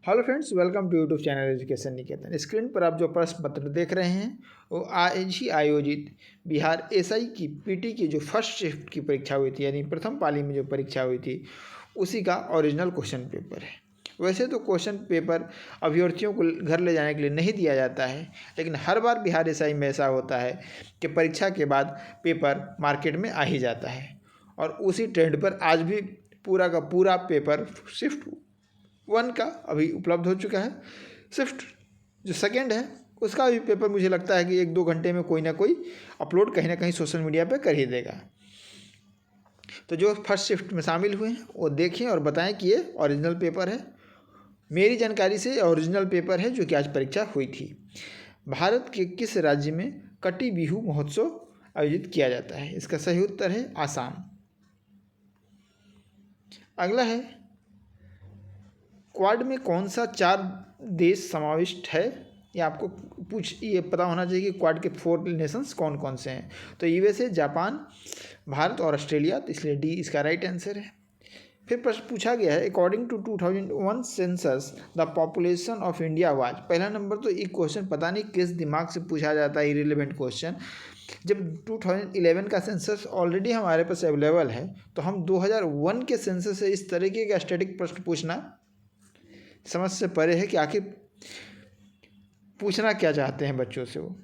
Hello friends, welcome to YouTube channel education Niketan. Screen पर आप जो प्रश्न पत्र देख रहे हैं वो आज ही आयोजित बिहार एसआई की पीटी की जो फर्स्ट शिफ्ट की परीक्षा हुई थी, यानी प्रथम पाली में जो परीक्षा हुई थी उसी का ओरिजिनल क्वेश्चन पेपर है। वैसे तो क्वेश्चन पेपर अभ्यर्थियों को घर ले जाने के लिए नहीं दिया जाता है, लेकिन हर बार बिहार एसआई में ऐसा होता है कि परीक्षा के बाद पेपर मार्केट में आ ही जाता है। और उसी ट्रेंड पर आज भी पूरा का पूरा पेपर शिफ्ट 1 का अभी उपलब्ध हो चुका है। शिफ्ट जो सेकेंड है उसका भी पेपर मुझे लगता है कि 1-2 घंटे में कोई ना कोई अपलोड कहीं ना कहीं सोशल मीडिया पे कर ही देगा। तो जो फर्स्ट शिफ्ट में शामिल हुए हैं वो देखें और बताएं कि ये ओरिजिनल पेपर है। मेरी जानकारी से ओरिजिनल पेपर है जो कि आज परीक्षा हुई थी। भारत के किस राज्य में कटी बिहू महोत्सव आयोजित किया जाता है? इसका सही उत्तर है आसाम। अगला है, क्वाड में कौन सा 4 देश समाविष्ट है? ये आपको ये पता होना चाहिए कि क्वाड के 4 नेशंस कौन कौन से हैं। तो यूएसए, जापान, भारत और ऑस्ट्रेलिया, तो इसलिए डी इसका राइट आंसर है। फिर प्रश्न पूछा गया है, according to 2001 census the population of India was. पहला नंबर तो ये क्वेश्चन पता नहीं किस दिमाग से पूछा जाता है, इरिलेवेंट क्वेश्चन। जब 2011 का सेंसस ऑलरेडी हमारे पास अवेलेबल है तो हम 2001 के सेंसस से इस तरीके का स्टैटिक प्रश्न पूछना समझ से परे है कि आखिर पूछना क्या चाहते हैं बच्चों से वो।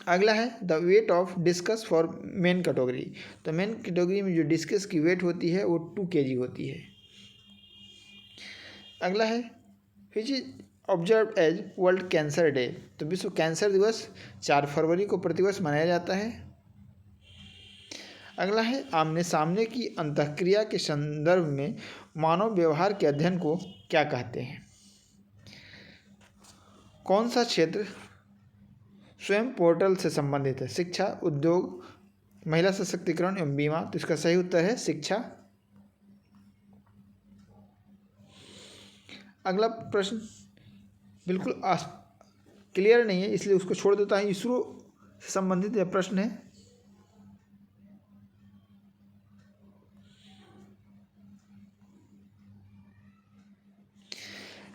अगला है, the weight of discuss for main category. तो मेन कैटेगरी में जो डिस्कस की वेट होती है वो 2 kg होती है। अगला है, which is observe as world cancer day. तो विश्व कैंसर दिवस 4 फरवरी को प्रतिवर्ष मनाया जाता है। अगला है, आमने सामने की अंतःक्रिया के संदर्भ में मानव व्यवहार के अध्ययन को क्या कहते हैं? कौन सा क्षेत्र स्वयं पोर्टल से संबंधित है? शिक्षा, उद्योग, महिला सशक्तिकरण एवं बीमा। तो इसका सही उत्तर है शिक्षा। अगला प्रश्न बिल्कुल क्लियर नहीं है इसलिए उसको छोड़ देता है। इसरो से संबंधित यह प्रश्न है।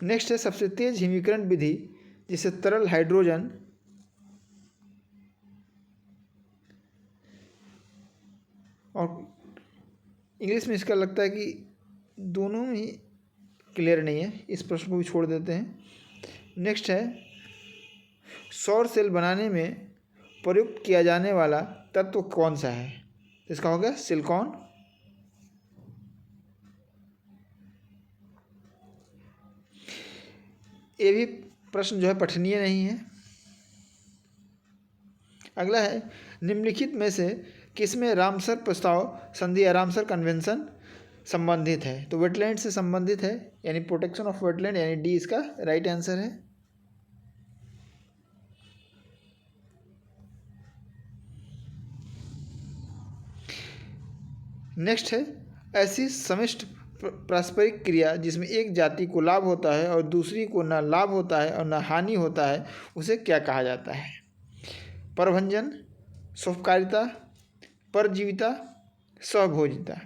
नेक्स्ट है, सबसे तेज हिमीकरण विधि जिसे तरल हाइड्रोजन और इंग्लिश में इसका लगता है कि दोनों ही क्लियर नहीं है, इस प्रश्न को भी छोड़ देते हैं। नेक्स्ट है, सौर सेल बनाने में प्रयुक्त किया जाने वाला तत्व कौन सा है? इसका हो गया सिलिकॉन। ये भी प्रश्न जो है पठनीय नहीं है। अगला है, निम्नलिखित में से किसमें रामसर प्रस्ताव संधि या रामसर कन्वेंशन संबंधित है? तो वेटलैंड से संबंधित है, यानी प्रोटेक्शन ऑफ वेटलैंड, यानी डी इसका राइट आंसर है। नेक्स्ट है, ऐसी समिष्ट पारस्परिक क्रिया जिसमें एक जाति को लाभ होता है और दूसरी को न लाभ होता है और न हानि होता है उसे क्या कहा जाता है? प्रभंजन, स्वकारिता, परजीविता, स्वभोजिता।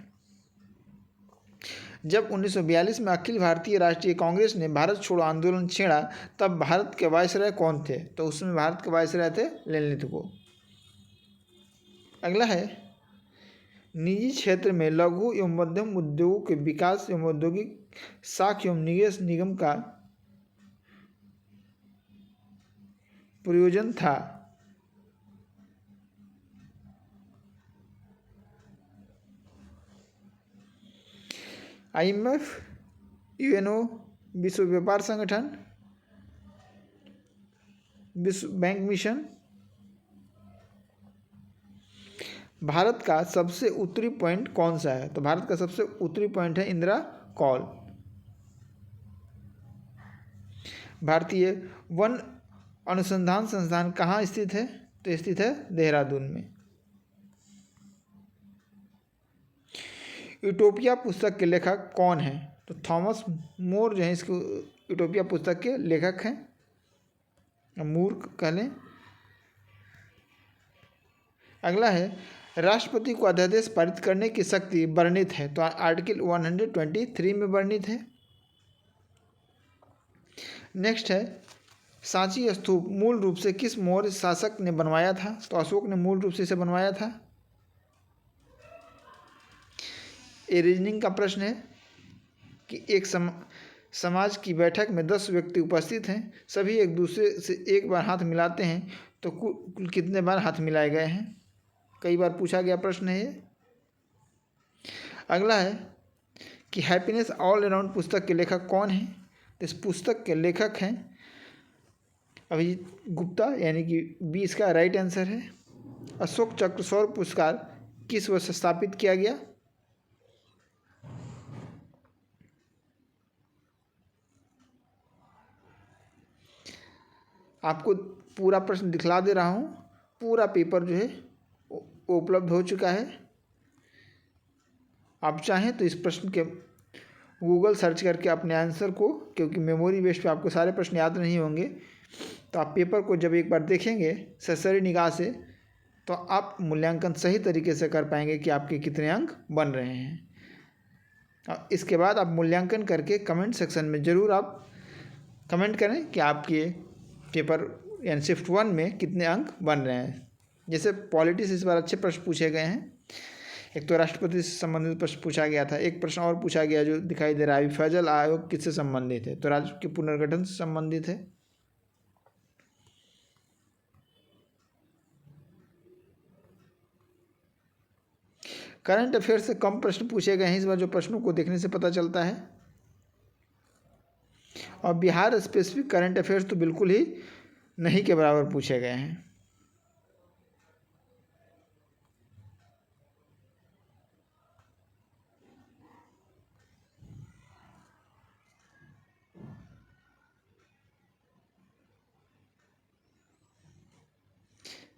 जब 1942 में अखिल भारतीय राष्ट्रीय कांग्रेस ने भारत छोड़ो आंदोलन छेड़ा तब भारत के वायसराय कौन थे? तो उसमें भारत के वायसराय थे लेनिथको। अगला है, निजी क्षेत्र में लघु एवं मध्यम उद्योगों के विकास एवं औद्योगिक साख एवं निवेश निगम का प्रयोजन था। IMF, UNO, विश्व व्यापार संगठन, विश्व बैंक मिशन। भारत का सबसे उत्तरी पॉइंट कौन सा है? तो भारत का सबसे उत्तरी पॉइंट है इंदिरा कॉल। भारतीय वन अनुसंधान संस्थान कहाँ स्थित है? तो स्थित है देहरादून में। यूटोपिया पुस्तक के लेखक कौन है? तो थॉमस मोर जो है इसको यूटोपिया पुस्तक के लेखक हैं, मूर कह लें। अगला है, राष्ट्रपति को अध्यादेश पारित करने की शक्ति वर्णित है? तो आर्टिकल 123 में वर्णित है। नेक्स्ट है सांची स्तूप मूल रूप से किस मौर्य शासक ने बनवाया था? तो अशोक ने मूल रूप से इसे बनवाया था। ये रीजनिंग का प्रश्न है कि एक समाज की बैठक में 10 व्यक्ति उपस्थित हैं, सभी एक दूसरे से एक बार हाथ मिलाते हैं, तो कुल कितने बार हाथ मिलाए गए हैं? कई बार पूछा गया प्रश्न है ये। अगला है कि हैप्पीनेस ऑल अराउंड पुस्तक के लेखक कौन है? तो इस पुस्तक के लेखक हैं अभिजीत गुप्ता, यानी कि 20 का राइट आंसर है। अशोक चक्र सौर पुरस्कार किस वर्ष स्थापित किया गया? आपको पूरा प्रश्न दिखला दे रहा हूँ, पूरा पेपर जो है वो उपलब्ध हो चुका है। आप चाहें तो इस प्रश्न के गूगल सर्च करके अपने आंसर को, क्योंकि मेमोरी बेस पे आपको सारे प्रश्न याद नहीं होंगे, तो आप पेपर को जब एक बार देखेंगे सरसरी निगाह से, तो आप मूल्यांकन सही तरीके से कर पाएंगे कि आपके कितने अंक बन रहे हैं। और इसके बाद आप मूल्यांकन करके कमेंट सेक्शन में ज़रूर आप कमेंट करें कि आपके पेपर यानी शिफ्ट 1 में कितने अंक बन रहे हैं। जैसे पॉलिटिक्स इस बार अच्छे प्रश्न पूछे गए हैं। एक तो राष्ट्रपति से संबंधित प्रश्न पूछा गया था, एक प्रश्न और पूछा गया जो दिखाई दे रहा है, फैजल आयोग किससे संबंधित है? तो राज्य के पुनर्गठन से संबंधित है। करंट अफेयर से कम प्रश्न पूछे गए हैं इस बार, जो प्रश्नों को देखने से पता चलता है। और बिहार स्पेसिफिक करंट अफेयर्स तो बिल्कुल ही नहीं के बराबर पूछे गए हैं।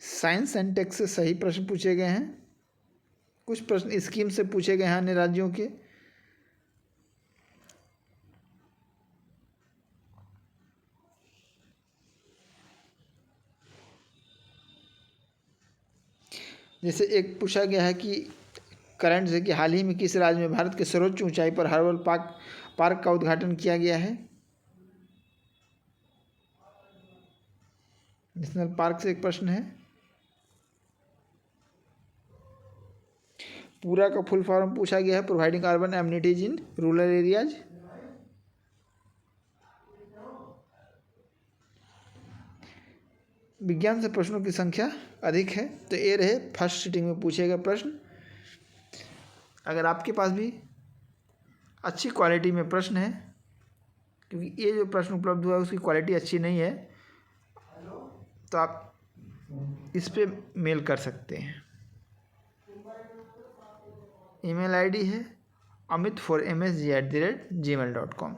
साइंस एंड टेक से सही प्रश्न पूछे गए हैं। कुछ प्रश्न स्कीम से पूछे गए हैं अन्य राज्यों के। जैसे एक पूछा गया है कि करंट से कि हाल ही में किस राज्य में भारत के सर्वोच्च ऊंचाई पर हर्बल पार्क का उद्घाटन किया गया है? नेशनल पार्क से एक प्रश्न है। पूरा का फुल फॉर्म पूछा गया है, providing urban amenities in rural areas. विज्ञान से प्रश्नों की संख्या अधिक है, तो ये रहे फर्स्ट सीटिंग में पूछे गए प्रश्न। अगर आपके पास भी अच्छी क्वालिटी में प्रश्न है, क्योंकि ये जो प्रश्न उपलब्ध हुआ है उसकी क्वालिटी अच्छी नहीं है, तो आप इस पे मेल कर सकते हैं। ईमेल आईडी है amit4msg@gmail.com।